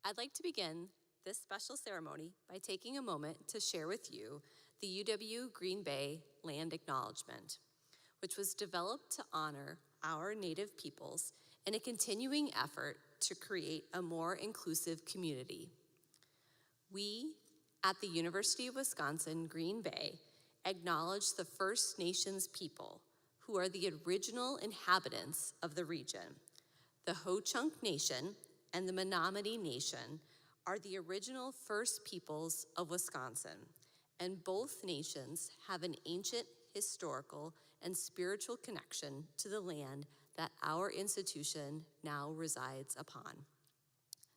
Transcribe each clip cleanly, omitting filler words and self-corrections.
I'd like to begin this special ceremony by taking a moment to share with you the UW Green Bay Land Acknowledgement, which was developed to honor our Native peoples in a continuing effort to create a more inclusive community. We, at the University of Wisconsin Green Bay, acknowledge the First Nations people who are the original inhabitants of the region. The Ho-Chunk Nation and the Menominee Nation are the original first peoples of Wisconsin, and both nations have an ancient historical and spiritual connection to the land that our institution now resides upon.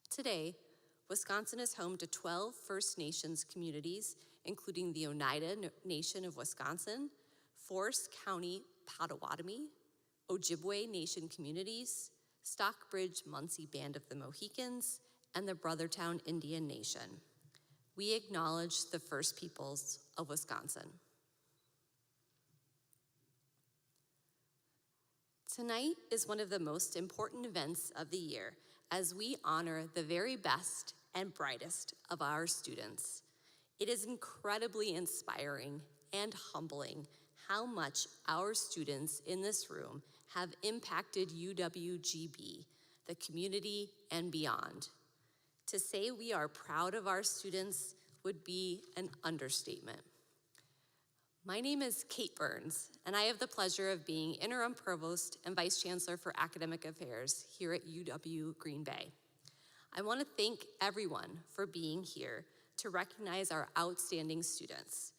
Today, Wisconsin is home to 12 First Nations communities, including the Oneida Nation of Wisconsin, Forest County Potawatomi, Ojibwe Nation communities, Stockbridge Munsee Band of the Mohicans, and the Brothertown Indian Nation. We acknowledge the first peoples of Wisconsin. Tonight is one of the most important events of the year as we honor the very best and brightest of our students. It is incredibly inspiring and humbling how much our students in this room have impacted UWGB, the community, and beyond. To say we are proud of our students would be an understatement. My name is Kate Burns, and I have the pleasure of being Interim Provost and Vice Chancellor for Academic Affairs here at UW Green Bay. I want to thank everyone for being here to recognize our outstanding students.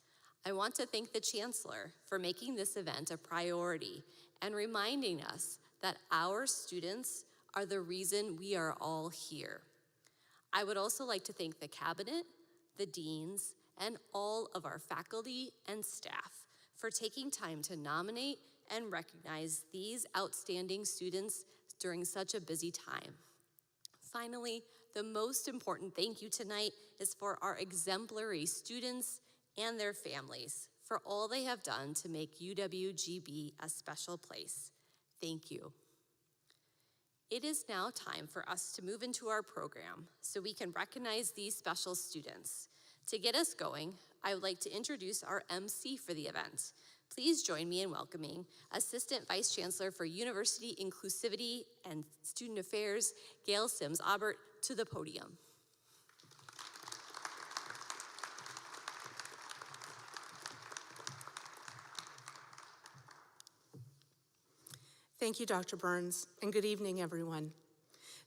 I want to thank the Chancellor for making this event a priority and reminding us that our students are the reason we are all here. I would also like to thank the Cabinet, the Deans, and all of our faculty and staff for taking time to nominate and recognize these outstanding students during such a busy time. Finally, the most important thank you tonight is for our exemplary students and their families for all they have done to make UWGB a special place. Thank you. It is now time for us to move into our program so we can recognize these special students. To get us going, I would like to introduce our MC for the event. Please join me in welcoming Assistant Vice Chancellor for University Inclusivity and Student Affairs, Gail Sims-Aubert, to the podium. Thank you, Dr. Burns, and good evening, everyone.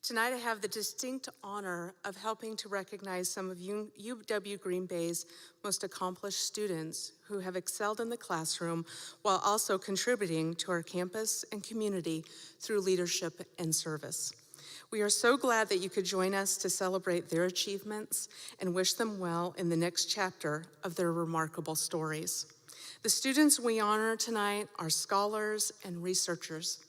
Tonight I have the distinct honor of helping to recognize some of UW Green Bay's most accomplished students who have excelled in the classroom while also contributing to our campus and community through leadership and service. We are so glad that you could join us to celebrate their achievements and wish them well in the next chapter of their remarkable stories. The students we honor tonight are scholars and researchers,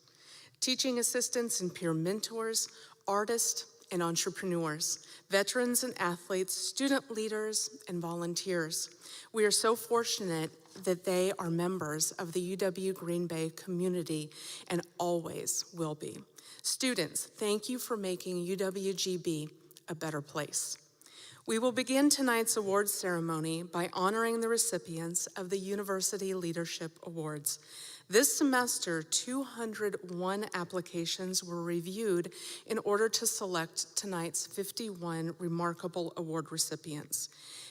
teaching assistants and peer mentors, artists and entrepreneurs, veterans and athletes, student leaders and volunteers. We are so fortunate that they are members of the UW Green Bay community and always will be. Students, thank you for making UWGB a better place. We will begin tonight's awards ceremony by honoring the recipients of the University Leadership Awards. This semester, 201 applications were reviewed in order to select tonight's 51 remarkable award recipients.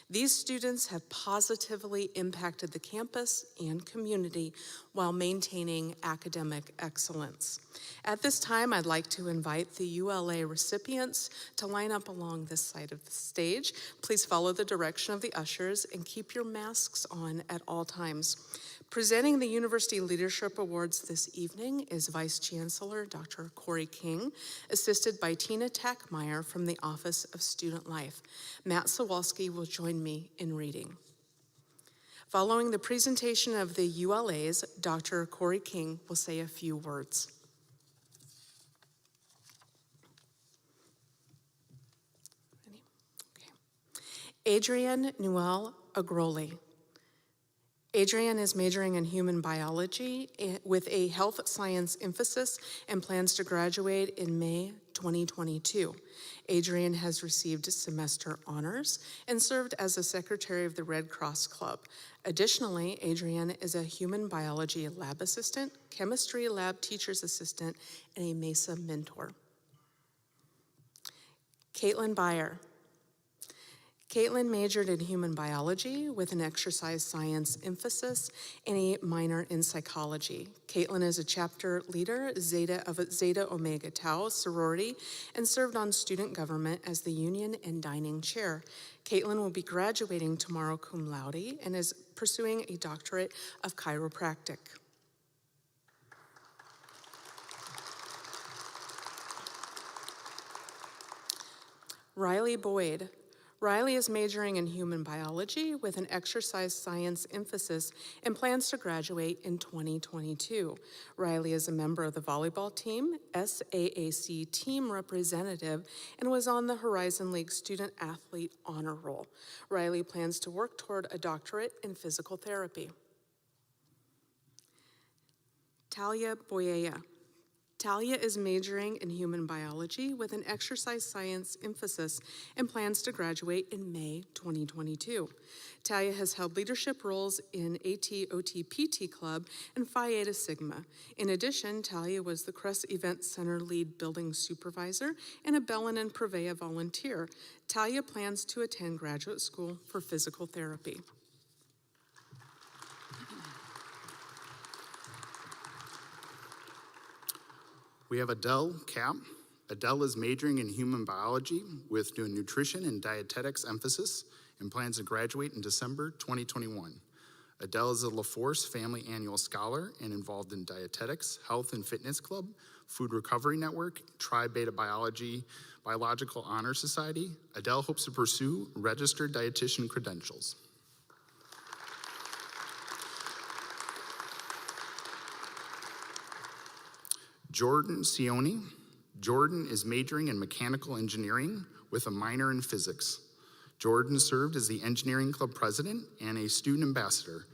These students have positively impacted the campus and community while maintaining academic excellence. At this time, I'd like to invite the ULA recipients to line up along this side of the stage. Please follow the direction of the ushers and keep your masks on at all times. Presenting the University Leadership Awards this evening is Vice Chancellor Dr. Corey King, assisted by Tina Tackmeyer from the Office of Student Life. Matt Sawalski will join me in reading. Following the presentation of the ULAs, Dr. Corey King will say a few words. Ready? Okay. Adrienne Newell Agroli. Adrian is majoring in human biology with a health science emphasis and plans to graduate in May 2022. Adrian has received semester honors and served as a secretary of the Red Cross Club. Additionally, Adrian is a human biology lab assistant, chemistry lab teacher's assistant, and a MESA mentor. Caitlin Byer. Caitlin majored in human biology with an exercise science emphasis and a minor in psychology. Caitlin is a chapter leader of Zeta Omega Tau sorority and served on student government as the union and dining chair. Caitlin will be graduating tomorrow cum laude and is pursuing a doctorate of chiropractic. Riley Boyd. Riley is majoring in human biology with an exercise science emphasis and plans to graduate in 2022. Riley is a member of the volleyball team, SAAC team representative, and was on the Horizon League Student Athlete Honor Roll. Riley plans to work toward a doctorate in physical therapy. Talia Boyea. Talia is majoring in human biology with an exercise science emphasis and plans to graduate in May 2022. Talia has held leadership roles in AT/OT PT Club and Phi Eta Sigma. In addition, Talia was the Crest Event Center lead building supervisor and a Bellin and Prevea volunteer. Talia plans to attend graduate school for physical therapy. We have Adele Cap. Adele is majoring in human biology with a nutrition and dietetics emphasis and plans to graduate in December 2021. Adele is a LaForce Family Annual Scholar and involved in dietetics, health and fitness club, food recovery network, Tri Beta Biological Honor Society. Adele hopes to pursue registered dietitian credentials. Jordan Sioni. Jordan is majoring in mechanical engineering with a minor in physics. Jordan served as the engineering club president and a student ambassador.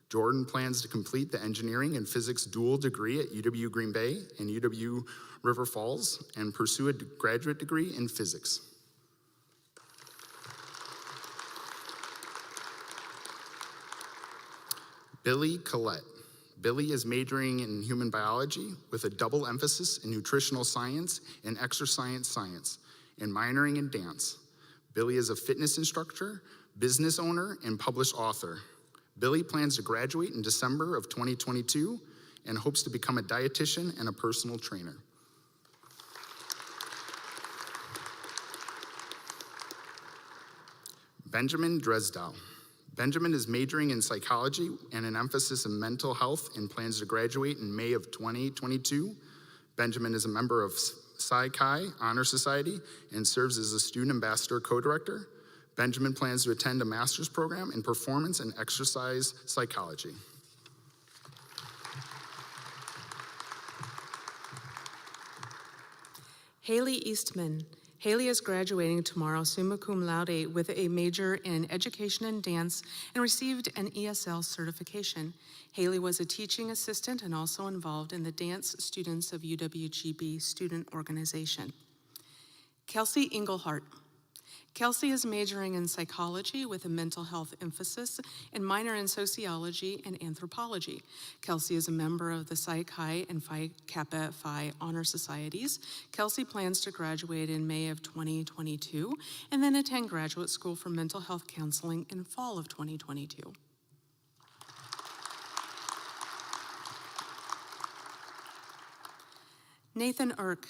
Jordan plans to complete the engineering and physics dual degree at UW Green Bay and UW River Falls and pursue a graduate degree in physics. Billy Collette. Billy is majoring in human biology with a double emphasis in nutritional science and exercise science and minoring in dance. Billy is a fitness instructor, business owner, and published author. Billy plans to graduate in December of 2022 and hopes to become a dietitian and a personal trainer. Benjamin Drezdale. Benjamin is majoring in psychology and an emphasis in mental health and plans to graduate in May of 2022. Benjamin is a member of Psi Chi Honor Society and serves as a student ambassador co-director. Benjamin plans to attend a master's program in performance and exercise psychology. Haley Eastman. Haley is graduating tomorrow summa cum laude with a major in education and dance and received an ESL certification. Haley was a teaching assistant and also involved in the Dance Students of UWGB student organization. Kelsey Ingleheart. Kelsey is majoring in psychology with a mental health emphasis and minor in sociology and anthropology. Kelsey is a member of the Psi Chi and Phi Kappa Phi Honor Societies. Kelsey plans to graduate in May of 2022 and then attend graduate school for mental health counseling in fall of 2022. Nathan Urich.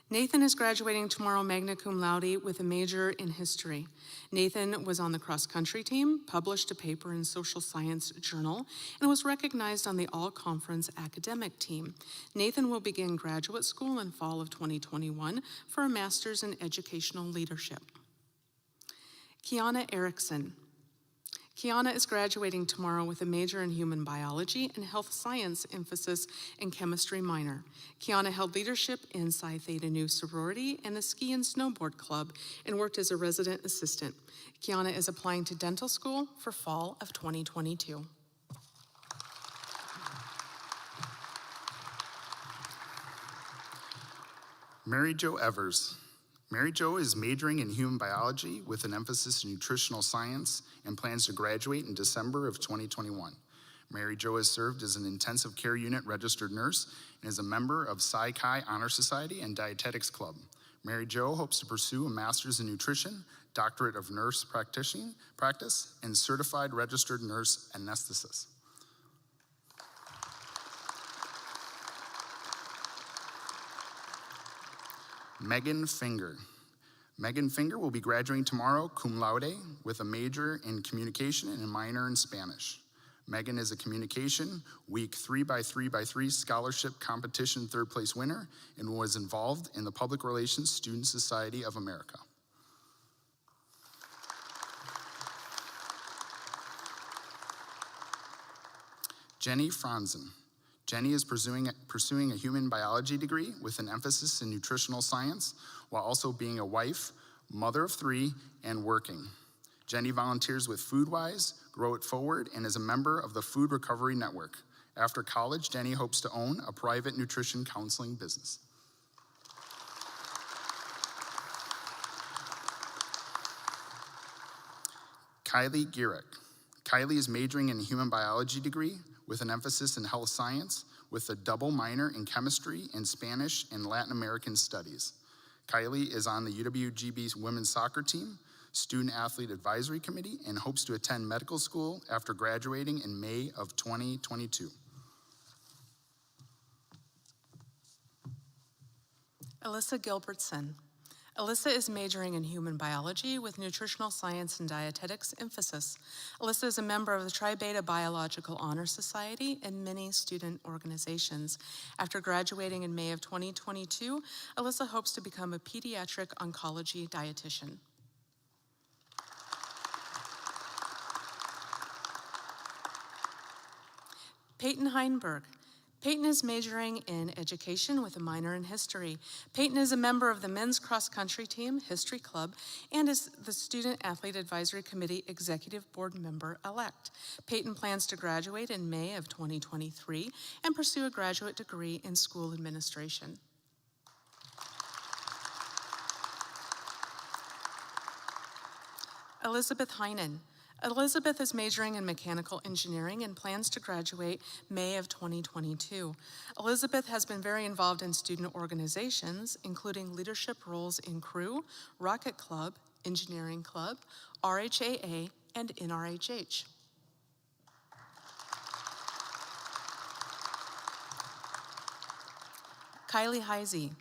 Nathan is graduating tomorrow magna cum laude with a major in history. Nathan was on the cross-country team, published a paper in Social Science Journal, and was recognized on the all-conference academic team. Nathan will begin graduate school in fall of 2021 for a master's in educational leadership. Kiana Erickson. Kiana is graduating tomorrow with a major in human biology and health science emphasis and chemistry minor. Kiana held leadership in Psi Theta Nu sorority and the ski and snowboard club and worked as a resident assistant. Kiana is applying to dental school for fall of 2022. Mary Jo Evers. Mary Jo is majoring in human biology with an emphasis in nutritional science and plans to graduate in December of 2021. Mary Jo has served as an intensive care unit registered nurse and is a member of Psi Chi Honor Society and Dietetics Club. Mary Jo hopes to pursue a master's in nutrition, doctorate of nurse practice, and certified registered nurse anesthetist. Megan Finger. Megan Finger will be graduating tomorrow cum laude with a major in communication and a minor in Spanish. Megan is a communication week 3x3x3 scholarship competition third place winner and was involved in the Public Relations Student Society of America. Jenny Franzen. Jenny is pursuing a human biology degree with an emphasis in nutritional science while also being a wife, mother of 3, and working. Jenny volunteers with Foodwise, Grow It Forward, and is a member of the Food Recovery Network. After college, Jenny hopes to own a private nutrition counseling business. Kylie Gearick. Kylie is majoring in a human biology degree with an emphasis in health science with a double minor in chemistry and Spanish and Latin American studies. Kylie is on the UWGB women's soccer team, student athlete advisory committee, and hopes to attend medical school after graduating in May of 2022. Alyssa Gilbertson. Alyssa is majoring in human biology with nutritional science and dietetics emphasis. Alyssa is a member of the Tri Beta Biological Honor Society and many student organizations. After graduating in May of 2022, Alyssa hopes to become a pediatric oncology dietitian. Peyton Heinberg. Peyton is majoring in education with a minor in history. Peyton is a member of the men's cross-country team, History Club, and is the Student Athlete Advisory Committee Executive Board Member-elect. Peyton plans to graduate in May of 2023 and pursue a graduate degree in school administration. Elizabeth Heine. Elizabeth is majoring in mechanical engineering and plans to graduate May of 2022. Elizabeth has been very involved in student organizations, including leadership roles in Crew, Rocket Club, Engineering Club, RHAA, and NRHH. Kylie Heise.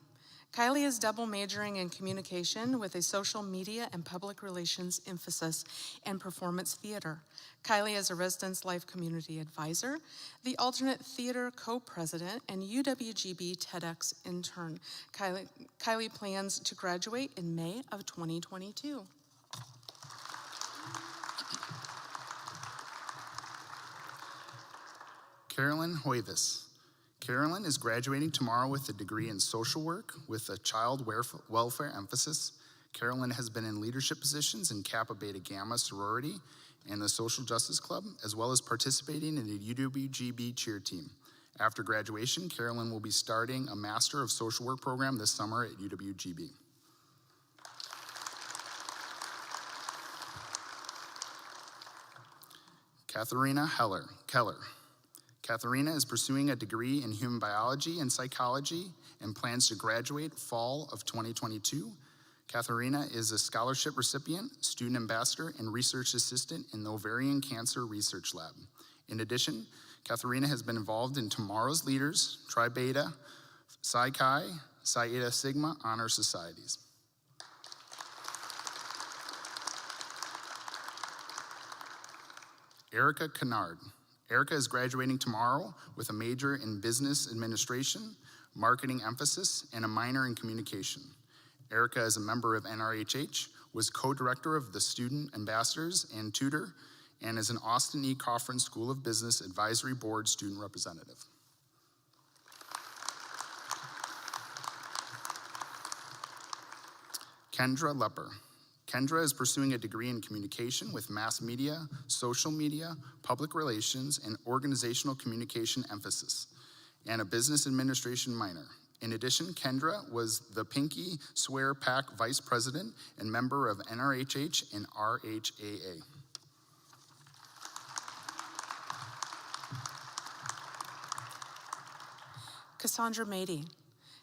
Kylie is double majoring in communication with a social media and public relations emphasis and performance theater. Kylie is a residence life community advisor, the alternate theater co-president, and UWGB TEDx intern. Kylie plans to graduate in May of 2022. Carolyn Huevis. Carolyn is graduating tomorrow with a degree in social work with a child welfare emphasis. Carolyn has been in leadership positions in Kappa Beta Gamma sorority and the Social Justice Club, as well as participating in the UWGB cheer team. After graduation, Carolyn will be starting a Master of Social Work program this summer at UWGB. Katharina Keller. Katharina is pursuing a degree in human biology and psychology and plans to graduate fall of 2022. Katharina is a scholarship recipient, student ambassador, and research assistant in the Ovarian Cancer Research Lab. In addition, Katharina has been involved in Tomorrow's Leaders, Tri Beta, Psi Chi, Psi Eta Sigma honor societies. Erica Kennard. Erica is graduating tomorrow with a major in business administration, marketing emphasis, and a minor in communication. Erica is a member of NRHH, was co-director of the Student Ambassadors and tutor, and is an Austin E. Coffran School of Business Advisory Board student representative. Kendra Lepper. Kendra is pursuing a degree in communication with mass media, social media, public relations, and organizational communication emphasis, and a business administration minor. In addition, Kendra was the Pinky Swear Pack Vice President and member of NRHH and RHAA. Cassandra Mady.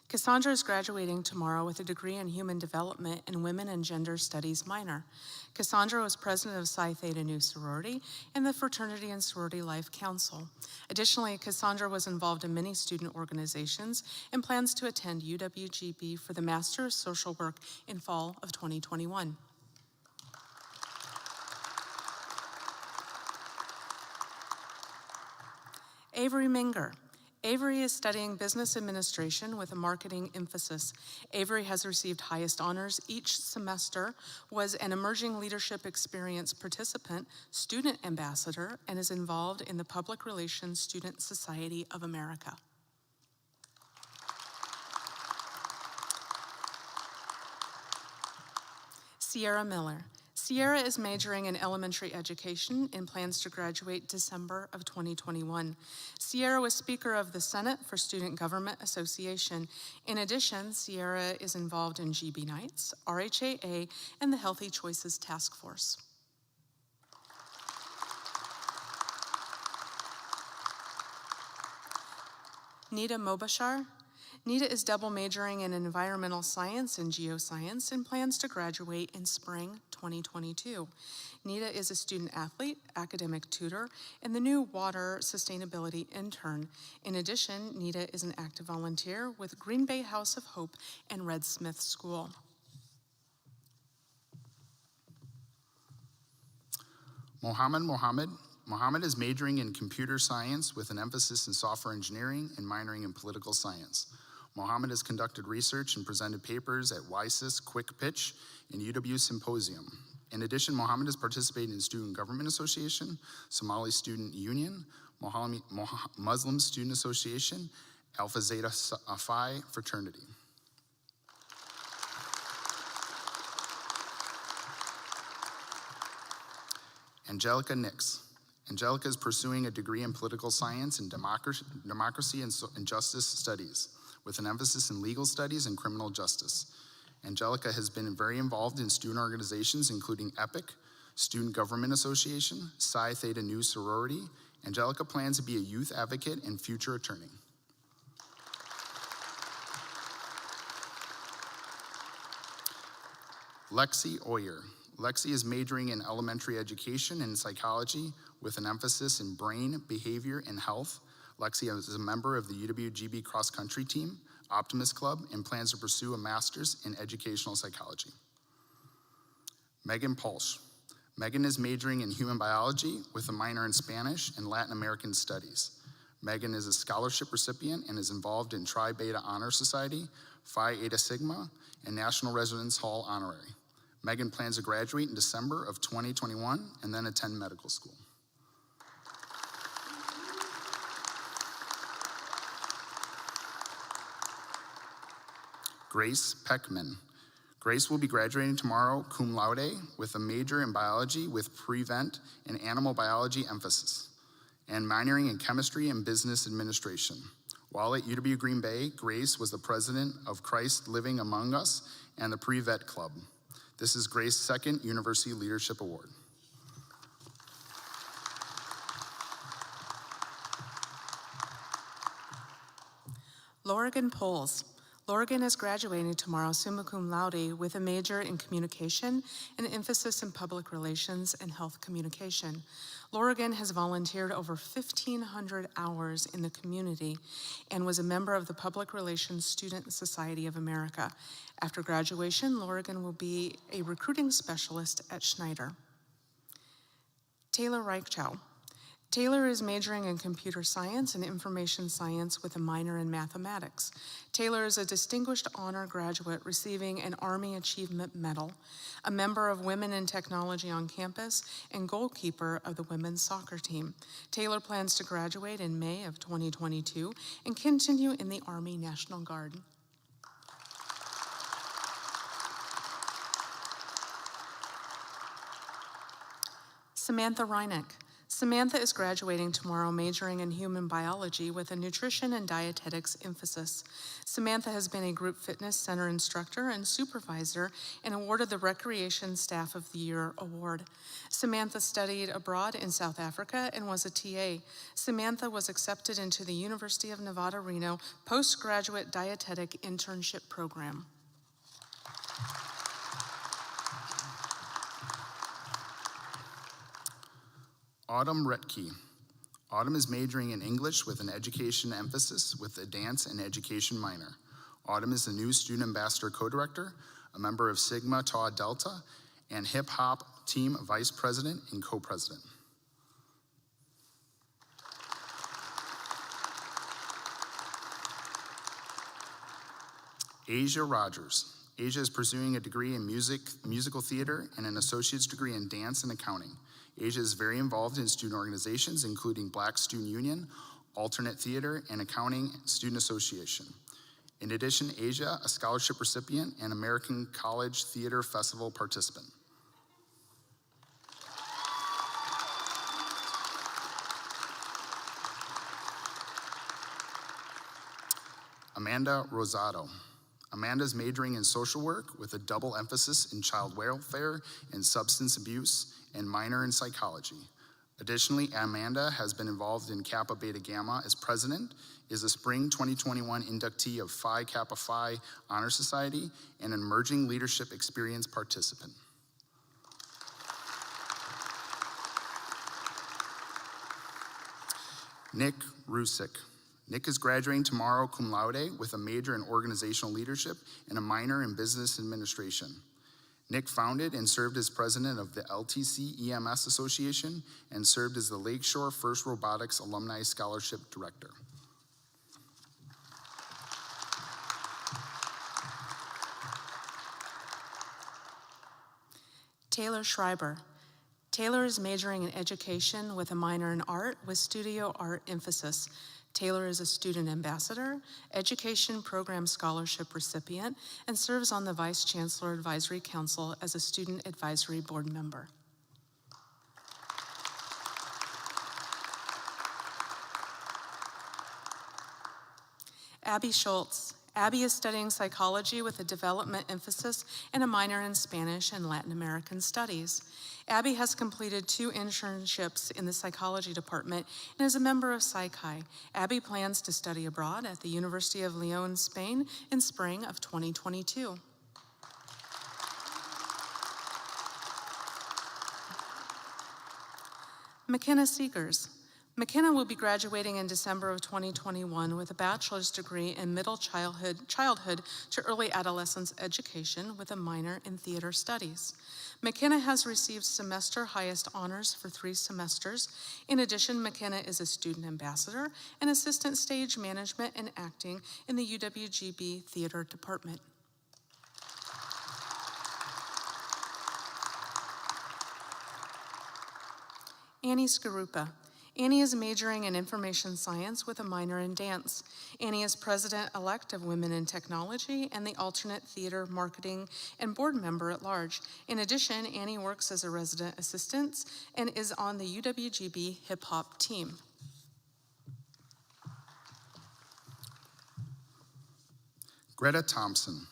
Cassandra is graduating tomorrow with a degree in Human Development and Women and Gender Studies minor. Cassandra was president of Psi Theta Nu Sorority and the Fraternity and Sorority Life Council. Additionally, Cassandra was involved in many student organizations and plans to attend UWGB for the Master of Social Work in fall of 2021. Avery Minger. Avery is studying business administration with a marketing emphasis. Avery has received highest honors each semester, was an emerging leadership experience participant, student ambassador, and is involved in the Public Relations Student Society of America. Sierra Miller. Sierra is majoring in elementary education and plans to graduate December of 2021. Sierra was Speaker of the Senate for Student Government Association. In addition, Sierra is involved in GB Nights, RHAA, and the Healthy Choices Task Force. Nita Mobashar. Nita is double majoring in environmental science and geoscience and plans to graduate in spring 2022. Nita is a student athlete, academic tutor, and the new water sustainability intern. In addition, Nita is an active volunteer with Green Bay House of Hope and Red Smith School. Mohammed is majoring in computer science with an emphasis in software engineering and minoring in political science. Mohammed has conducted research and presented papers at WISIS Quick Pitch and UW Symposium. In addition, Mohammed has participated in Student Government Association, Somali Student Union, Muslim Student Association, Alpha Zeta Phi Fraternity. Angelica Nix. Angelica is pursuing a degree in political science and democracy and justice studies, with an emphasis in legal studies and criminal justice. Angelica has been very involved in student organizations, including EPIC, Student Government Association, Psi Theta Nu Sorority. Angelica plans to be a youth advocate and future attorney. Lexi Oyer. Lexi is majoring in elementary education and psychology with an emphasis in brain, behavior, and health. Lexi is a member of the UWGB cross-country team, Optimist Club, and plans to pursue a master's in educational psychology. Megan Polsch. Megan is majoring in human biology with a minor in Spanish and Latin American studies. Megan is a scholarship recipient and is involved in Tri Beta Honor Society, Phi Eta Sigma, and National Residence Hall Honorary. Megan plans to graduate in December of 2021 and then attend medical school. Grace Peckman. Grace will be graduating tomorrow cum laude with a major in biology with prevent and animal biology emphasis, and minoring in chemistry and business administration. While at UW Green Bay, Grace was the president of Christ Living Among Us and the Pre-Vet Club. This is Grace's second University Leadership Award. Lorigan Poles. Lorigan is graduating tomorrow summa cum laude with a major in communication and emphasis in public relations and health communication. Lorigan has volunteered over 1,500 hours in the community and was a member of the Public Relations Student Society of America. After graduation, Lorigan will be a recruiting specialist at Schneider. Taylor Reichchow. Taylor is majoring in computer science and information science with a minor in mathematics. Taylor is a distinguished honor graduate receiving an Army Achievement Medal, a member of Women in Technology on campus, and goalkeeper of the women's soccer team. Taylor plans to graduate in May of 2022 and continue in the Army National Guard. Samantha Reinik. Samantha is graduating tomorrow, majoring in human biology with a nutrition and dietetics emphasis. Samantha has been a group fitness center instructor and supervisor and awarded the Recreation Staff of the Year award. Samantha studied abroad in South Africa and was a TA. Samantha was accepted into the University of Nevada, Reno postgraduate dietetic internship program. Autumn Retke. Autumn is majoring in English with an education emphasis with a dance and education minor. Autumn is the new student ambassador co-director, a member of Sigma Tau Delta, and hip hop team vice president and co-president. Asia Rogers. Asia is pursuing a degree in musical theater and an associate's degree in dance and accounting. Asia is very involved in student organizations, including Black Student Union, Alternate Theater, and Accounting Student Association. In addition, Asia, a scholarship recipient and American College Theater Festival participant. Amanda Rosado. Amanda is majoring in social work with a double emphasis in child welfare and substance abuse and minor in psychology. Additionally, Amanda has been involved in Kappa Beta Gamma as president, is a spring 2021 inductee of Phi Kappa Phi Honor Society, and an emerging leadership experience participant. Nick Rusik. Nick is graduating tomorrow cum laude with a major in organizational leadership and a minor in business administration. Nick founded and served as president of the LTC EMS Association and served as the Lakeshore First Robotics Alumni Scholarship Director. Taylor Schreiber. Taylor is majoring in education with a minor in art with studio art emphasis. Taylor is a student ambassador, education program scholarship recipient, and serves on the Vice Chancellor Advisory Council as a student advisory board member. Abby Schultz. Abby is studying psychology with a development emphasis and a minor in Spanish and Latin American studies. Abby has completed 2 internships in the psychology department and is a member of Psych-Hi. Abby plans to study abroad at the University of León, Spain in spring of 2022. Mckenna Seekers. Mckenna will be graduating in December of 2021 with a bachelor's degree in middle childhood to early adolescence education with a minor in theater studies. Mckenna has received semester highest honors for 3 semesters. In addition, Mckenna is a student ambassador and assistant stage management and acting in the UWGB theater department. Annie Skarupa. Annie is majoring in information science with a minor in dance. Annie is president-elect of Women in Technology and the alternate theater marketing and board member at large. In addition, Annie works as a resident assistant and is on the UWGB hip hop team. Greta Thompson.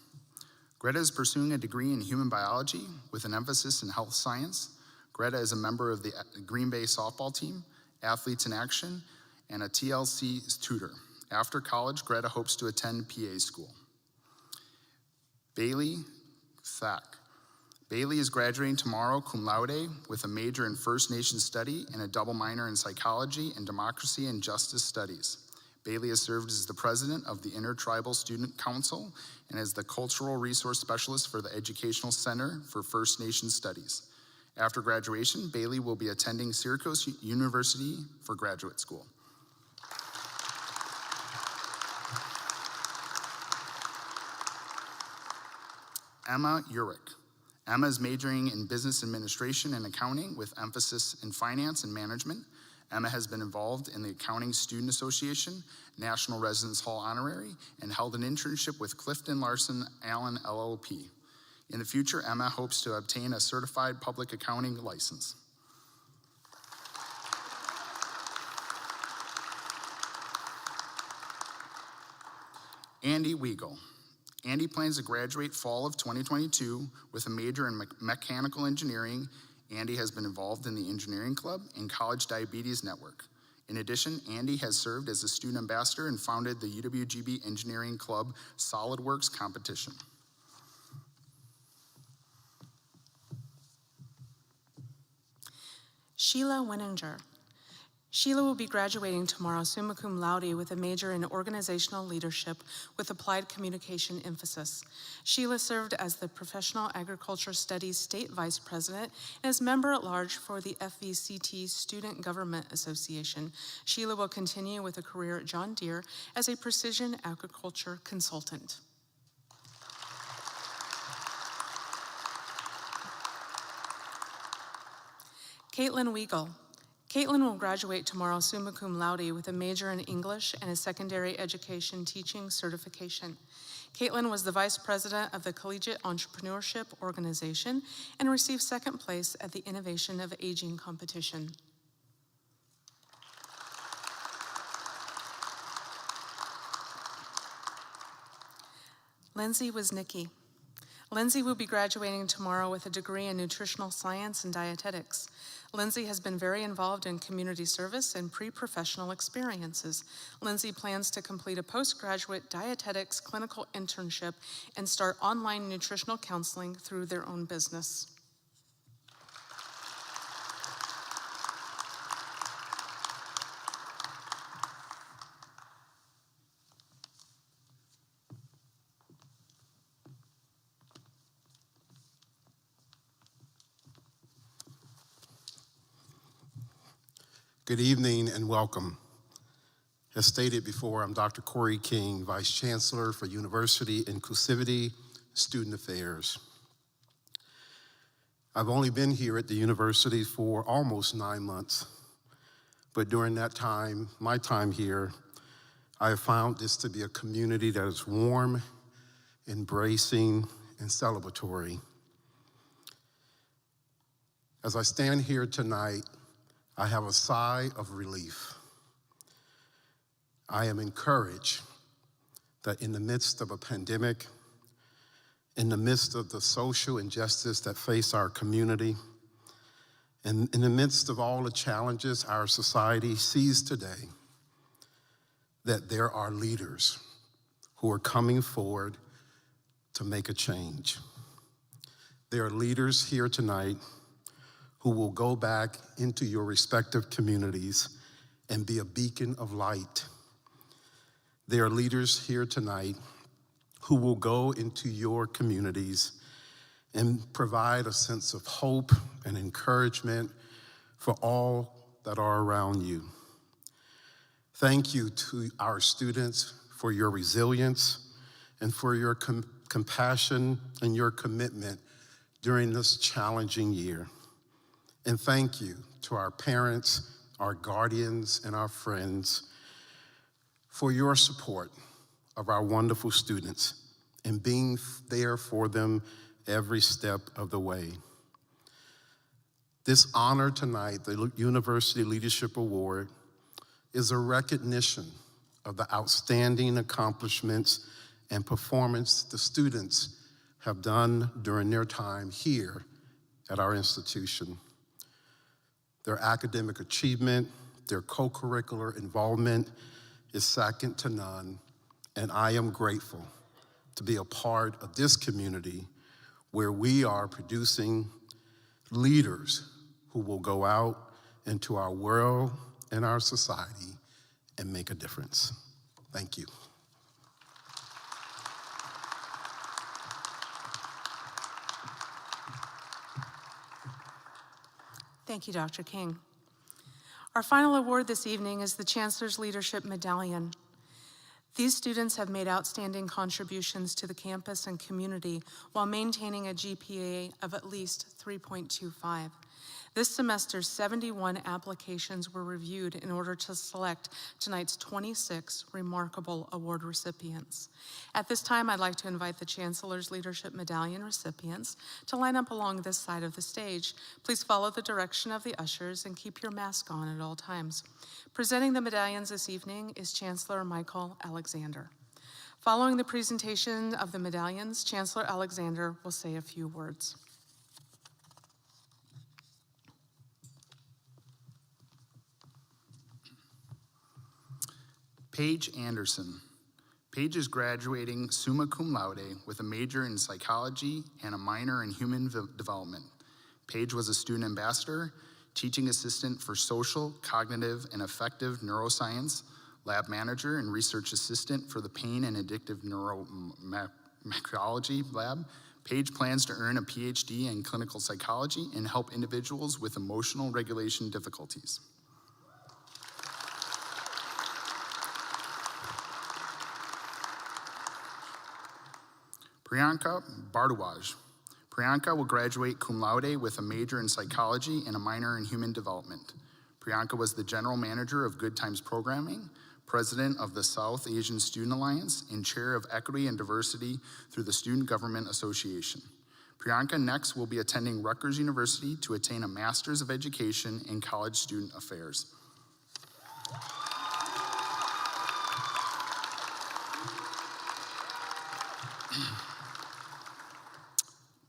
Greta is pursuing a degree in human biology with an emphasis in health science. Greta is a member of the Green Bay softball team, Athletes in Action, and a TLC tutor. After college, Greta hopes to attend PA school. Bailey Thack. Bailey is graduating tomorrow cum laude with a major in First Nation study and a double minor in psychology and democracy and justice studies. Bailey has served as the president of the Intertribal Student Council and as the cultural resource specialist for the Educational Center for First Nation Studies. After graduation, Bailey will be attending Syracuse University for graduate school. Emma Urich. Emma is majoring in business administration and accounting with emphasis in finance and management. Emma has been involved in the Accounting Student Association, National Residence Hall Honorary, and held an internship with Clifton Larson Allen LLP. In the future, Emma hopes to obtain a certified public accounting license. Andy Wiegel. Andy plans to graduate fall of 2022 with a major in mechanical engineering. Andy has been involved in the engineering club and College Diabetes Network. In addition, Andy has served as a student ambassador and founded the UWGB Engineering Club SolidWorks competition. Sheila Winninger. Sheila will be graduating tomorrow summa cum laude with a major in organizational leadership with applied communication emphasis. Sheila served as the Professional Agriculture Studies State Vice President and as member at large for the FVCT Student Government Association. Sheila will continue with a career at John Deere as a precision agriculture consultant. Caitlin Wiegel. Caitlin will graduate tomorrow summa cum laude with a major in English and a secondary education teaching certification. Caitlin was the vice president of the Collegiate Entrepreneurship Organization and received second place at the Innovation of Aging competition. Lindsay Wisnicki. Lindsay will be graduating tomorrow with a degree in nutritional science and dietetics. Lindsay has been very involved in community service and pre-professional experiences. Lindsay plans to complete a postgraduate dietetics clinical internship and start online nutritional counseling through their own business. Good evening and welcome. As stated before, I'm Dr. Corey King, Vice Chancellor for University Inclusivity, Student Affairs. I've only been here at the university for almost 9 months, but during that time, my time here, I have found this to be a community that is warm, embracing, and celebratory. As I stand here tonight, I have a sigh of relief. I am encouraged that in the midst of a pandemic, in the midst of the social injustice that face our community, and in the midst of all the challenges our society sees today, that there are leaders who are coming forward to make a change. There are leaders here tonight who will go back into your respective communities and be a beacon of light. There are leaders here tonight who will go into your communities and provide a sense of hope and encouragement for all that are around you. Thank you to our students for your resilience and for your compassion and your commitment during this challenging year. And thank you to our parents, our guardians, and our friends for your support of our wonderful students and being there for them every step of the way. This honor tonight, the University Leadership Award, is a recognition of the outstanding accomplishments and performance the students have done during their time here at our institution. Their academic achievement, their co-curricular involvement is second to none, and I am grateful to be a part of this community where we are producing leaders who will go out into our world and our society and make a difference. Thank you. Thank you, Dr. King. Our final award this evening is the Chancellor's Leadership Medallion. These students have made outstanding contributions to the campus and community while maintaining a GPA of at least 3.25. This semester, 71 applications were reviewed in order to select tonight's 26 remarkable award recipients. At this time, I'd like to invite the Chancellor's Leadership Medallion recipients to line up along this side of the stage. Please follow the direction of the ushers and keep your mask on at all times. Presenting the medallions this evening is Chancellor Michael Alexander. Following the presentation of the medallions, Chancellor Alexander will say a few words. Paige Anderson. Paige is graduating summa cum laude with a major in psychology and a minor in human development. Paige was a student ambassador, teaching assistant for social, cognitive, and affective neuroscience, lab manager, and research assistant for the pain and addictive neuromacology lab. Paige plans to earn a PhD in clinical psychology and help individuals with emotional regulation difficulties. Priyanka Bardwage. Priyanka will graduate cum laude with a major in psychology and a minor in human development. Priyanka was the general manager of Good Times Programming, president of the South Asian Student Alliance, and chair of Equity and Diversity through the Student Government Association. Priyanka next will be attending Rutgers University to attain a Master's of Education in College Student Affairs.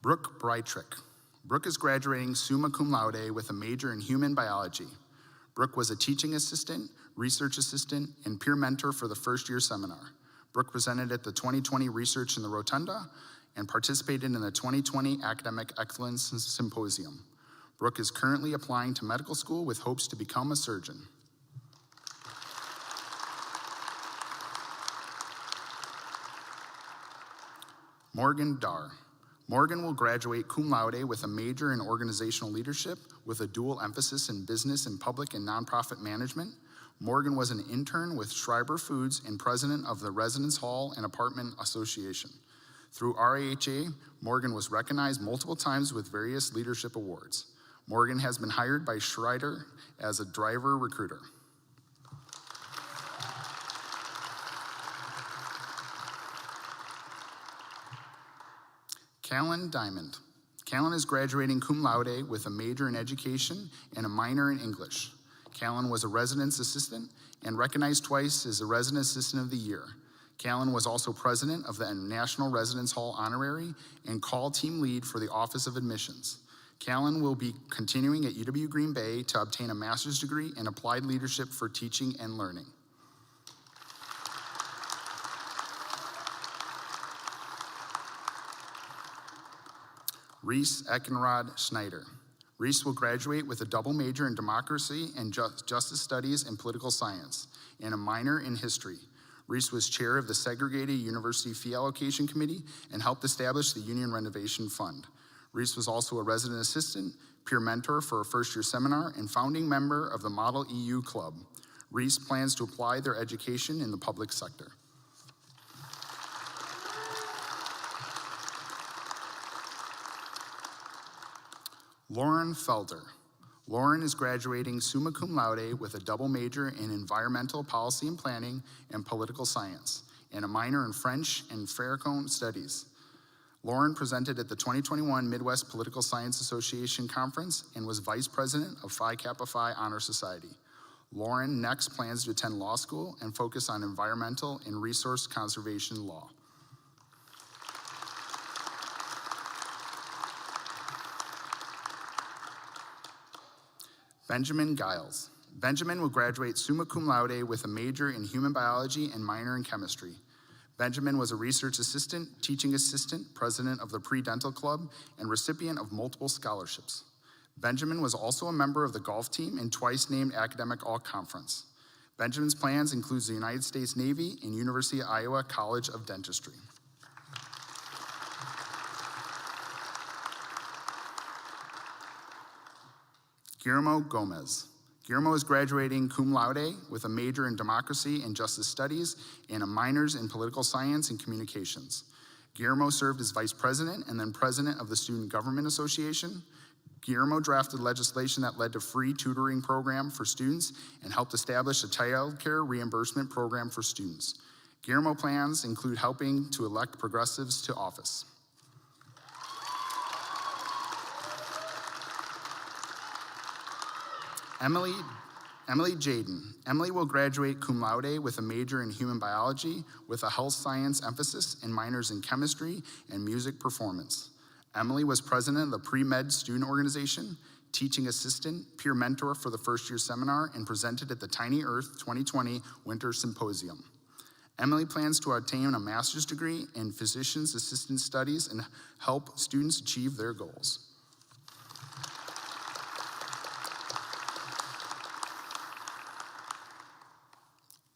Brooke Brytrick. Brooke is graduating summa cum laude with a major in human biology. Brooke was a teaching assistant, research assistant, and peer mentor for the first-year seminar. Brooke presented at the 2020 Research in the Rotunda and participated in the 2020 Academic Excellence Symposium. Brooke is currently applying to medical school with hopes to become a surgeon. Morgan Dar. Morgan will graduate cum laude with a major in organizational leadership with a dual emphasis in business and public and nonprofit management. Morgan was an intern with Schreiber Foods and president of the Residence Hall and Apartment Association. Through RAHA, Morgan was recognized multiple times with various leadership awards. Morgan has been hired by Schneider as a driver recruiter. Callan Diamond. Callan is graduating cum laude with a major in education and a minor in English. Callan was a residence assistant and recognized twice as a resident assistant of the year. Callan was also president of the National Residence Hall Honorary and call team lead for the Office of Admissions. Callan will be continuing at UW Green Bay to obtain a master's degree in applied leadership for teaching and learning. Reese Eckenrod Schneider. Reese will graduate with a double major in democracy and justice studies and political science, and a minor in history. Reese was chair of the Segregated University Fee Allocation Committee and helped establish the Union Renovation Fund. Reese was also a resident assistant, peer mentor for a first-year seminar, and founding member of the Model EU Club. Reese plans to apply their education in the public sector. Lauren Felder. Lauren is graduating summa cum laude with a double major in environmental policy and planning and political science, and a minor in French and Francophone studies. Lauren presented at the 2021 Midwest Political Science Association Conference and was vice president of Phi Kappa Phi Honor Society. Lauren next plans to attend law school and focus on environmental and resource conservation law. Benjamin Giles. Benjamin will graduate summa cum laude with a major in human biology and minor in chemistry. Benjamin was a research assistant, teaching assistant, president of the Pre-Dental Club, and recipient of multiple scholarships. Benjamin was also a member of the golf team and twice named Academic All-Conference. Benjamin's plans includes the United States Navy and University of Iowa College of Dentistry. Guillermo Gomez. Guillermo is graduating cum laude with a major in democracy and justice studies and a minors in political science and communications. Guillermo served as vice president and then president of the Student Government Association. Guillermo drafted legislation that led to free tutoring program for students and helped establish a child care reimbursement program for students. Guillermo plans include helping to elect progressives to office. Emily Jaden. Emily will graduate cum laude with a major in human biology with a health science emphasis and minors in chemistry and music performance. Emily was president of the Pre-Med Student Organization, teaching assistant, peer mentor for the first year seminar, and presented at the Tiny Earth 2020 Winter Symposium. Emily plans to obtain a master's degree in physician's assistant studies and help students achieve their goals.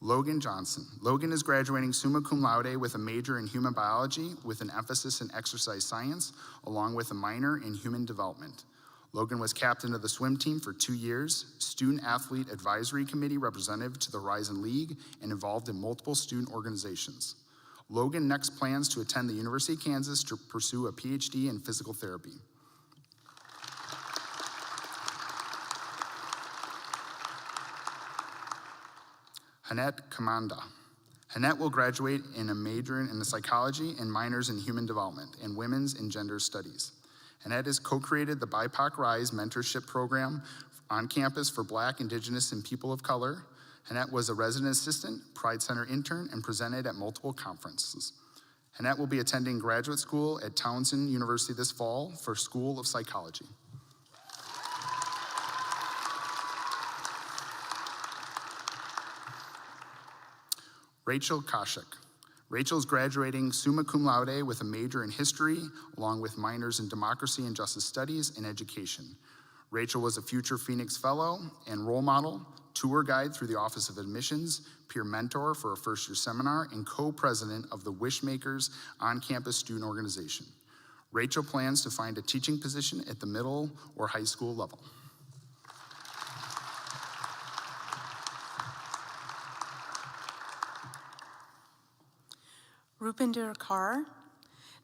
Logan Johnson. Logan is graduating summa cum laude with a major in human biology with an emphasis in exercise science, along with a minor in human development. Logan was captain of the swim team for 2 years, student athlete advisory committee representative to the Horizon League, and involved in multiple student organizations. Logan next plans to attend the University of Kansas to pursue a PhD in physical therapy. Hanette Kamanda. Hanette will graduate in a major in psychology and minors in human development and women's and gender studies. Hanette has co-created the BIPOC Rise mentorship program on campus for Black, Indigenous, and people of color. Hanette was a resident assistant, Pride Center intern, and presented at multiple conferences. Hanette will be attending graduate school at Townsend University this fall for School of Psychology. Rachel Koshik. Rachel is graduating summa cum laude with a major in history, along with minors in democracy and justice studies and education. Rachel was a future Phoenix Fellow and role model, tour guide through the Office of Admissions, peer mentor for a first-year seminar, and co-president of the Wishmakers on-campus student organization. Rachel plans to find a teaching position at the middle or high school level. Rupinder Kaur.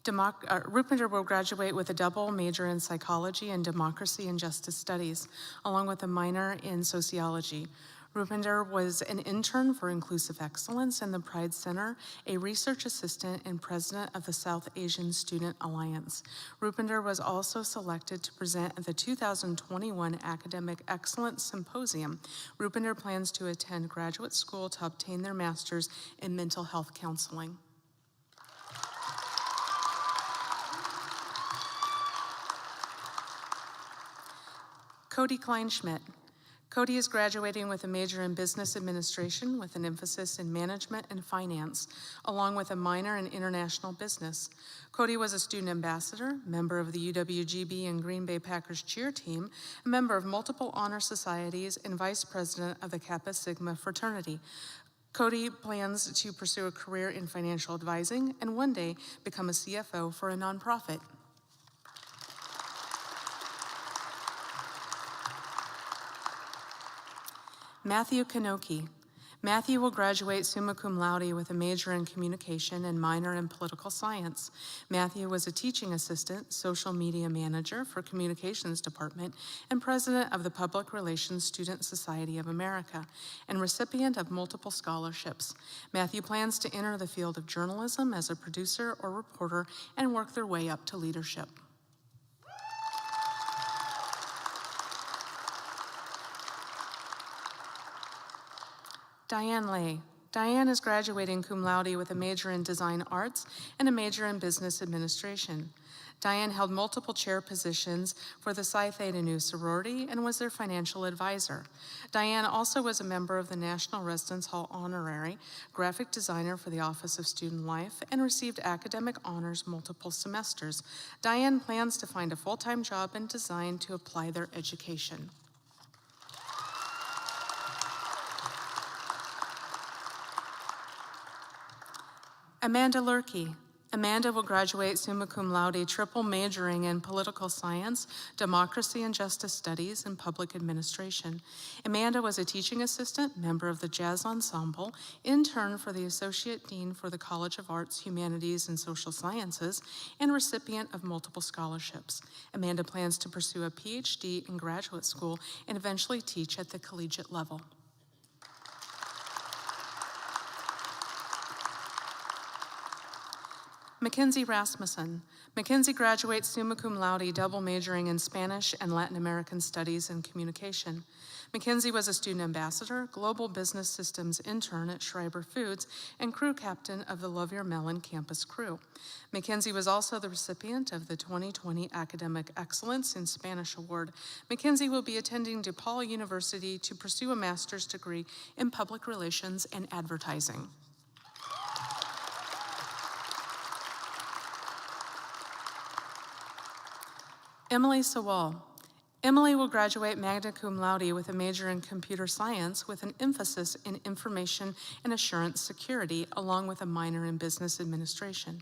Rupinder will graduate with a double major in psychology and democracy and justice studies, along with a minor in sociology. Rupinder was an intern for Inclusive Excellence in the Pride Center, a research assistant and president of the South Asian Student Alliance. Rupinder was also selected to present at the 2021 Academic Excellence Symposium. Rupinder plans to attend graduate school to obtain their master's in mental health counseling. Cody Kleinschmidt. Cody is graduating with a major in business administration with an emphasis in management and finance, along with a minor in international business. Cody was a student ambassador, member of the UWGB and Green Bay Packers cheer team, a member of multiple honor societies, and vice president of the Kappa Sigma fraternity. Cody plans to pursue a career in financial advising and one day become a CFO for a nonprofit. Matthew Kanoki. Matthew will graduate summa cum laude with a major in communication and minor in political science. Matthew was a teaching assistant, social media manager for communications department, and president of the Public Relations Student Society of America, and recipient of multiple scholarships. Matthew plans to enter the field of journalism as a producer or reporter and work their way up to leadership. Diane Lay. Diane is graduating cum laude with a major in design arts and a major in business administration. Diane held multiple chair positions for the Psi Theta Nu sorority and was their financial advisor. Diane also was a member of the National Residence Hall Honorary, graphic designer for the Office of Student Life, and received academic honors multiple semesters. Diane plans to find a full-time job in design to apply their education. Amanda Lurkey. Amanda will graduate summa cum laude, triple majoring in political science, democracy and justice studies, and public administration. Amanda was a teaching assistant, member of the jazz ensemble, intern for the associate dean for the College of Arts, Humanities, and Social Sciences, and recipient of multiple scholarships. Amanda plans to pursue a PhD in graduate school and eventually teach at the collegiate level. Mackenzie Rasmussen. Mackenzie graduates summa cum laude, double majoring in Spanish and Latin American Studies and Communication. Mackenzie was a student ambassador, global business systems intern at Schreiber Foods, and crew captain of the Love Your Melon campus crew. Mackenzie was also the recipient of the 2020 Academic Excellence in Spanish Award. Mackenzie will be attending DePaul University to pursue a master's degree in public relations and advertising. Emily Sewell. Emily will graduate magna cum laude with a major in computer science with an emphasis in information and assurance security, along with a minor in business administration.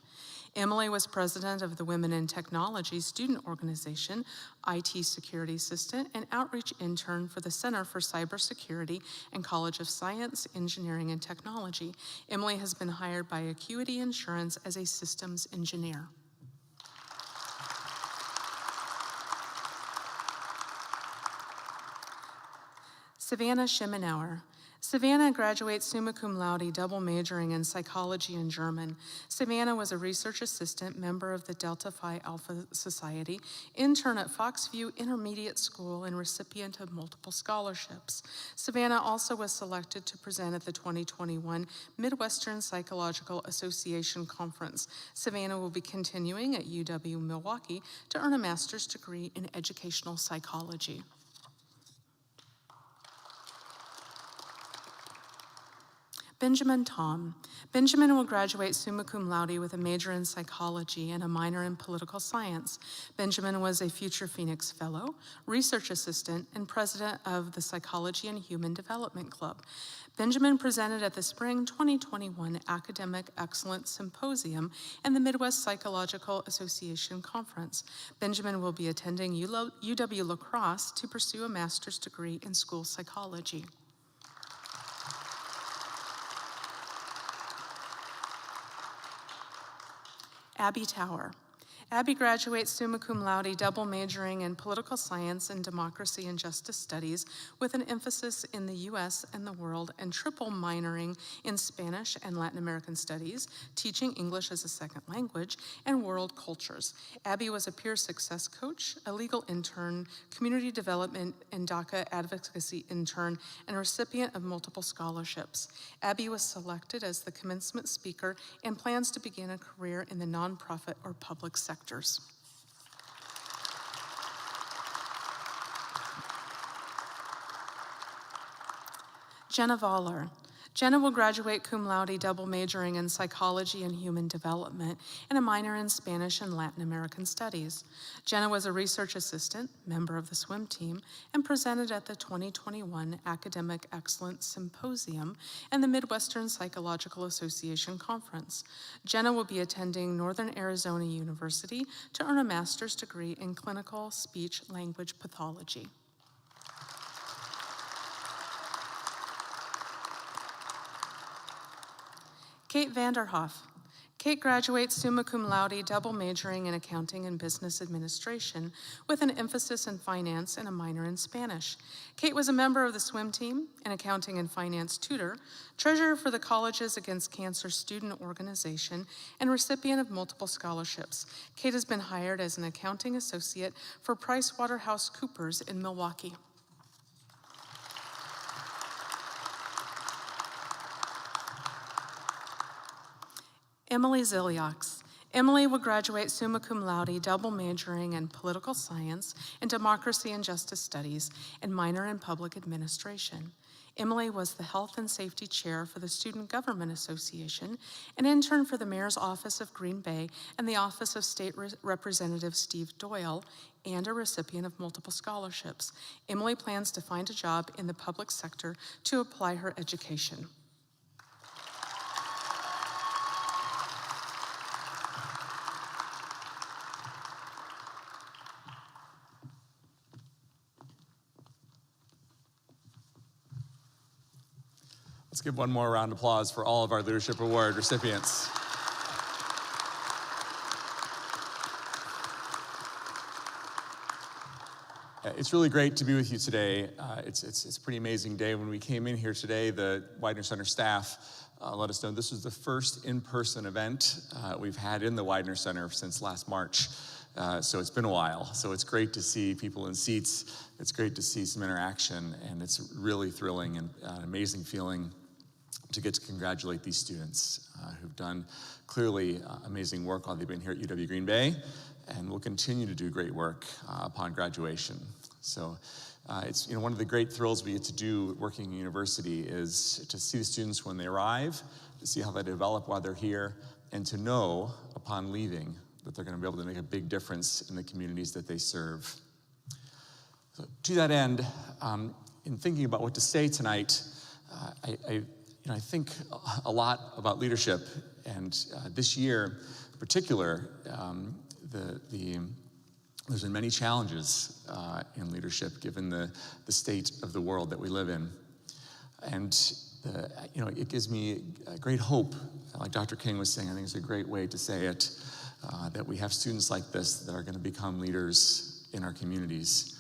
Emily was president of the Women in Technology Student Organization, IT security assistant, and outreach intern for the Center for Cybersecurity and College of Science, Engineering, and Technology. Emily has been hired by Acuity Insurance as a systems engineer. Savannah Schemenauer. Savannah graduates summa cum laude, double majoring in psychology and German. Savannah was a research assistant, member of the Delta Phi Alpha Society, intern at Foxview Intermediate School, and recipient of multiple scholarships. Savannah also was selected to present at the 2021 Midwestern Psychological Association Conference. Savannah will be continuing at UW-Milwaukee to earn a master's degree in educational psychology. Benjamin Tom. Benjamin will graduate summa cum laude with a major in psychology and a minor in political science. Benjamin was a Future Phoenix Fellow, research assistant, and president of the Psychology and Human Development Club. Benjamin presented at the Spring 2021 Academic Excellence Symposium and the Midwest Psychological Association Conference. Benjamin will be attending UW-La Crosse to pursue a master's degree in school psychology. Abby Tower. Abby graduates summa cum laude, double majoring in political science and democracy and justice studies with an emphasis in the U.S. and the world, and triple minoring in Spanish and Latin American studies, teaching English as a second language, and world cultures. Abby was a peer success coach, a legal intern, community development and DACA advocacy intern, and a recipient of multiple scholarships. Abby was selected as the commencement speaker and plans to begin a career in the nonprofit or public sectors. Jenna Voller. Jenna will graduate cum laude, double majoring in psychology and human development, and a minor in Spanish and Latin American studies. Jenna was a research assistant, member of the swim team, and presented at the 2021 Academic Excellence Symposium and the Midwestern Psychological Association Conference. Jenna will be attending Northern Arizona University to earn a master's degree in clinical speech-language pathology. Kate Vanderhoff. Kate graduates summa cum laude, double majoring in accounting and business administration with an emphasis in finance and a minor in Spanish. Kate was a member of the swim team, an accounting and finance tutor, treasurer for the Colleges Against Cancer student organization, and recipient of multiple scholarships. Kate has been hired as an accounting associate for PricewaterhouseCoopers in Milwaukee. Emily Ziliox. Emily will graduate summa cum laude, double majoring in political science and democracy and justice studies, and minor in public administration. Emily was the health and safety chair for the Student Government Association, an intern for the Mayor's Office of Green Bay and the Office of State Representative Steve Doyle, and a recipient of multiple scholarships. Emily plans to find a job in the public sector to apply her education. Let's give one more round of applause for all of our Leadership Award recipients. It's really great to be with you today. It's a pretty amazing day. When we came in here today, the Widener Center staff let us know this was the first in-person event we've had in the Widener Center since last March. So it's been a while. So it's great to see people in seats. It's great to see some interaction, and it's really thrilling and an amazing feeling to get to congratulate these students who've done clearly amazing work while they've been here at UW Green Bay, and will continue to do great work upon graduation. So it's one of the great thrills we get to do working in university is to see the students when they arrive, to see how they develop while they're here, and to know upon leaving that they're going to be able to make a big difference in the communities that they serve. So to that end, in thinking about what to say tonight, I think a lot about leadership, and this year in particular, there's been many challenges in leadership given the state of the world that we live in. And it gives me great hope, like Dr. King was saying, I think it's a great way to say it, that we have students like this that are going to become leaders in our communities.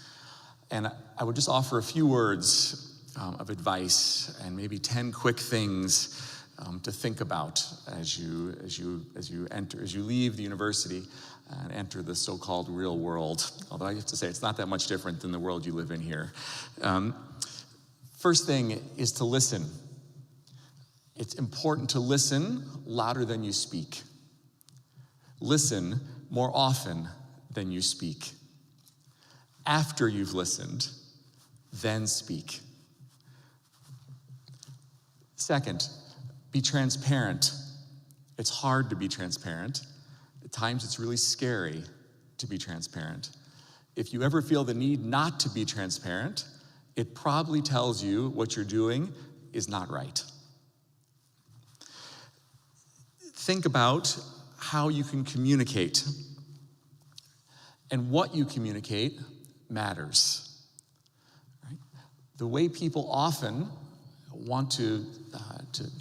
And I would just offer a few words of advice and maybe 10 quick things to think about as you leave the university and enter the so-called real world. Although I have to say it's not that much different than the world you live in here. First thing is to listen. It's important to listen louder than you speak. Listen more often than you speak. After you've listened, then speak. Second, be transparent. It's hard to be transparent. At times it's really scary to be transparent. If you ever feel the need not to be transparent, it probably tells you what you're doing is not right. Think about how you can communicate. And what you communicate matters. Right? The way people often want to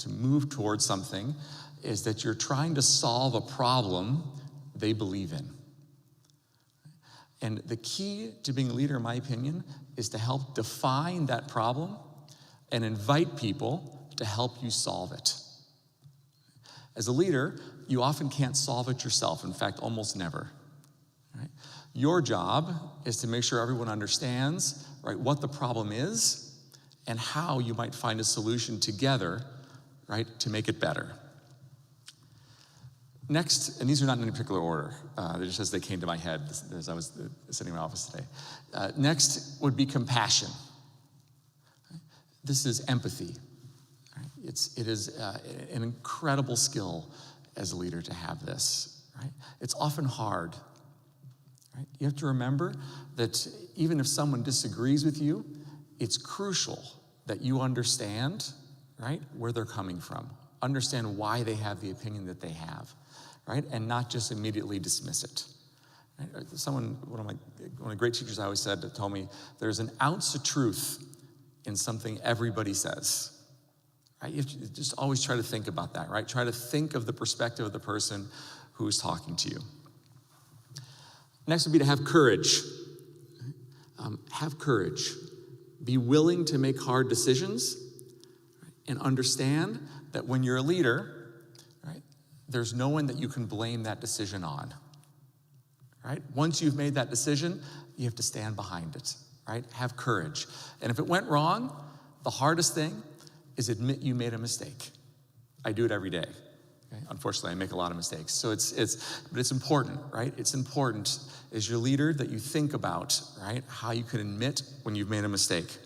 move towards something is that you're trying to solve a problem they believe in. And the key to being a leader, in my opinion, is to help define that problem and invite people to help you solve it. As a leader, you often can't solve it yourself. In fact, almost never. Right? Your job is to make sure everyone understands, right, what the problem is and how you might find a solution together, right, to make it better. Next, and these are not in any particular order, they're just as they came to my head as I was sitting in my office today. Next would be compassion. This is empathy. It is an incredible skill as a leader to have this. Right? It's often hard. Right? You have to remember that even if someone disagrees with you, it's crucial that you understand, right, where they're coming from. Understand why they have the opinion that they have, right? And not just immediately dismiss it. Right? One of my great teachers I always said told me, there's an ounce of truth in something everybody says. Right? You have to just always try to think about that, right? Try to think of the perspective of the person who is talking to you. Next would be to have courage. Have courage. Be willing to make hard decisions and understand that when you're a leader, right, there's no one that you can blame that decision on. Right? Once you've made that decision, you have to stand behind it. Right? Have courage. And if it went wrong, the hardest thing is admit you made a mistake. I do it every day. Okay? Unfortunately, I make a lot of mistakes. So but it's important, right? It's important as your leader that you think about, right, how you can admit when you've made a mistake.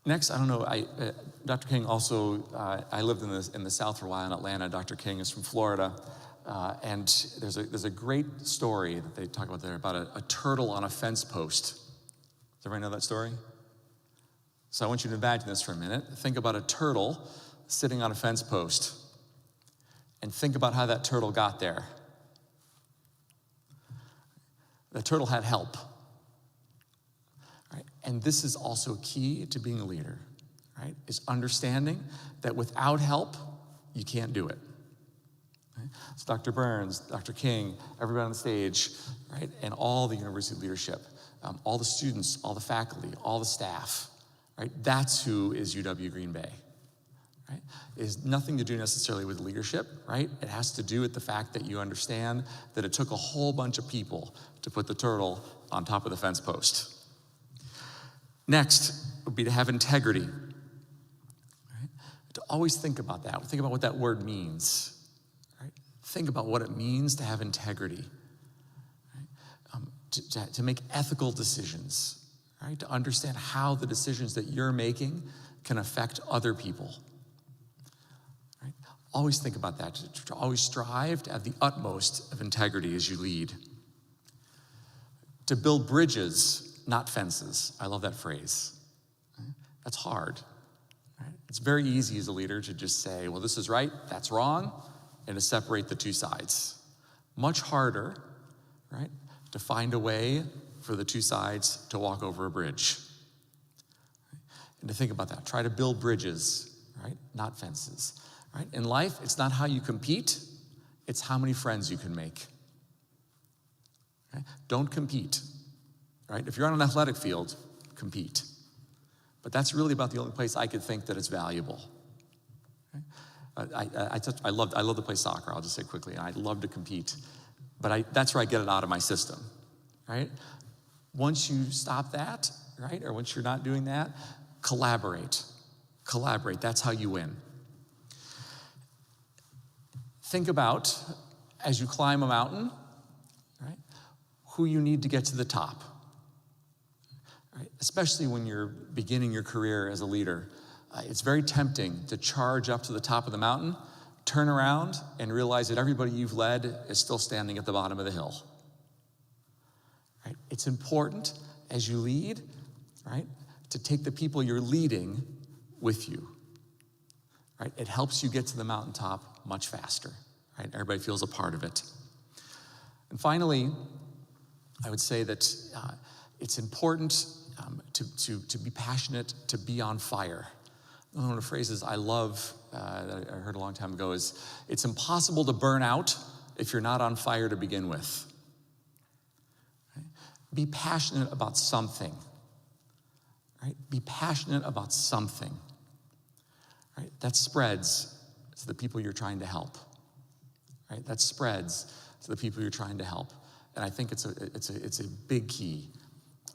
Next, I don't know, Dr. King also, I lived in the South for a while in Atlanta. Dr. King is from Florida. And there's a great story that they talk about there about a turtle on a fence post. Does everybody know that story? So I want you to imagine this for a minute. Think about a turtle sitting on a fence post. And think about how that turtle got there. The turtle had help. Right? And this is also key to being a leader, right? Is understanding that without help, you can't do it. Right? So Dr. Burns, Dr. King, everybody on the stage, right? And all the university leadership, all the students, all the faculty, all the staff, right? That's who is UW Green Bay. right? It has nothing to do necessarily with leadership, right? It has to do with the fact that you understand that it took a whole bunch of people to put the turtle on top of the fence post. Next would be to have integrity. Right? To always think about that. Think about what that word means. Right? Think about what it means to have integrity. Right? To make ethical decisions. Right? To understand how the decisions that you're making can affect other people. Right? Always think about that. To always strive to have the utmost of integrity as you lead. To build bridges, not fences. I love that phrase. That's hard. Right? It's very easy as a leader to just say, well, this is right, that's wrong, and to separate the two sides. Much harder, right, to find a way for the two sides to walk over a bridge. And to think about that. Try to build bridges, right, not fences. Right? In life, it's not how you compete, it's how many friends you can make. Okay? Don't compete, right? If you're on an athletic field, compete. But that's really about the only place I could think that it's valuable. Okay? I love to play soccer, I'll just say quickly, and I love to compete. But that's where I get it out of my system, right? Once you stop that, right, or once you're not doing that, collaborate. Collaborate, that's how you win. Think about, as you climb a mountain, right, who you need to get to the top. Right? Especially when you're beginning your career as a leader. It's very tempting to charge up to the top of the mountain, turn around, and realize that everybody you've led is still standing at the bottom of the hill. Right? It's important as you lead, right, to take the people you're leading with you. Right? It helps you get to the mountaintop much faster. Right? Everybody feels a part of it. And finally, I would say that it's important to be passionate, to be on fire. One of the phrases I love that I heard a long time ago is, it's impossible to burn out if you're not on fire to begin with. Right? Be passionate about something. Right? Be passionate about something. Right? That spreads to the people you're trying to help. Right? That spreads to the people you're trying to help. And I think it's a big key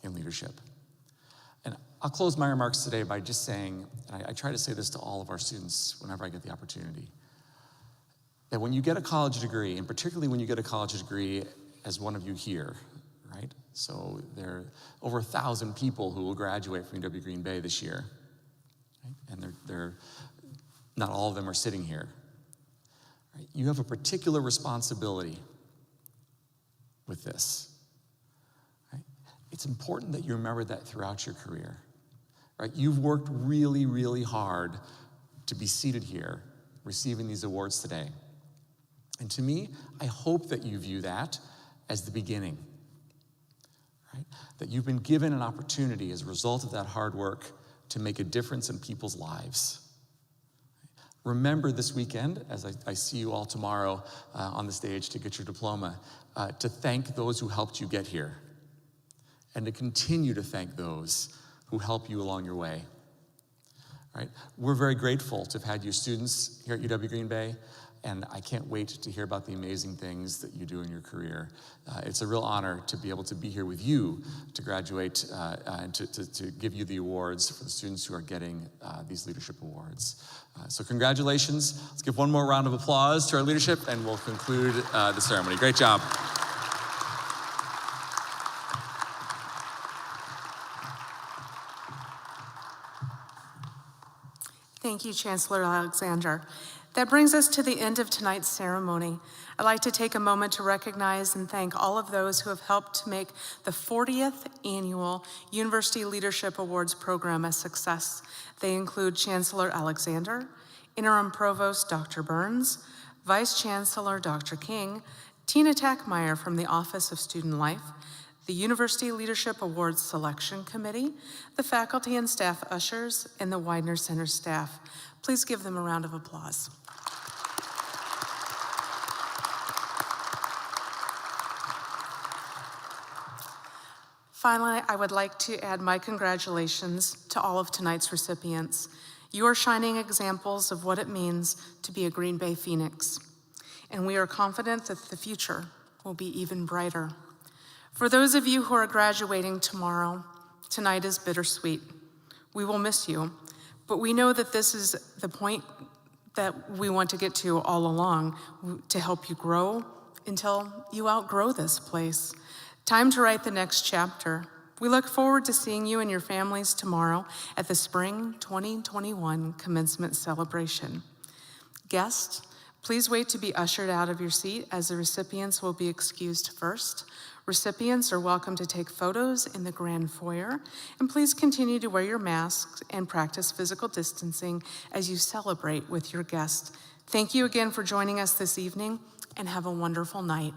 in leadership. And I'll close my remarks today by just saying, and I try to say this to all of our students whenever I get the opportunity, that when you get a college degree, and particularly when you get a college degree as one of you here, right? So there are over 1,000 people who will graduate from UW Green Bay this year. Right? And they're not all of them are sitting here. Right? You have a particular responsibility with this. Right? It's important that you remember that throughout your career. Right? You've worked really, really hard to be seated here, receiving these awards today. And to me, I hope that you view that as the beginning. Right? That you've been given an opportunity as a result of that hard work to make a difference in people's lives. Remember this weekend, as I see you all tomorrow on the stage to get your diploma, to thank those who helped you get here, and to continue to thank those who help you along your way. Right? We're very grateful to have had you students here at UW Green Bay, and I can't wait to hear about the amazing things that you do in your career. It's a real honor to be able to be here with you to graduate and to give you the awards for the students who are getting these leadership awards. So congratulations. Let's give one more round of applause to our leadership, and we'll conclude the ceremony. Great job. Thank you, Chancellor Alexander. That brings us to the end of tonight's ceremony. I'd like to take a moment to recognize and thank all of those who have helped to make the 40th Annual University Leadership Awards program a success. They include Chancellor Alexander, Interim Provost Dr. Burns, Vice Chancellor Dr. King, Tina Tackmeyer from the Office of Student Life, the University Leadership Awards Selection Committee, the faculty and staff ushers, and the Widener Center staff. Please give them a round of applause. Finally, I would like to add my congratulations to all of tonight's recipients. You are shining examples of what it means to be a Green Bay Phoenix, and we are confident that the future will be even brighter. For those of you who are graduating tomorrow, tonight is bittersweet. We will miss you, but we know that this is the point that we want to get to all along, to help you grow until you outgrow this place. Time to write the next chapter. We look forward to seeing you and your families tomorrow at the Spring 2021 Commencement Celebration. Guests, please wait to be ushered out of your seat as the recipients will be excused first. Recipients are welcome to take photos in the grand foyer, and please continue to wear your masks and practice physical distancing as you celebrate with your guests. Thank you again for joining us this evening, and have a wonderful night.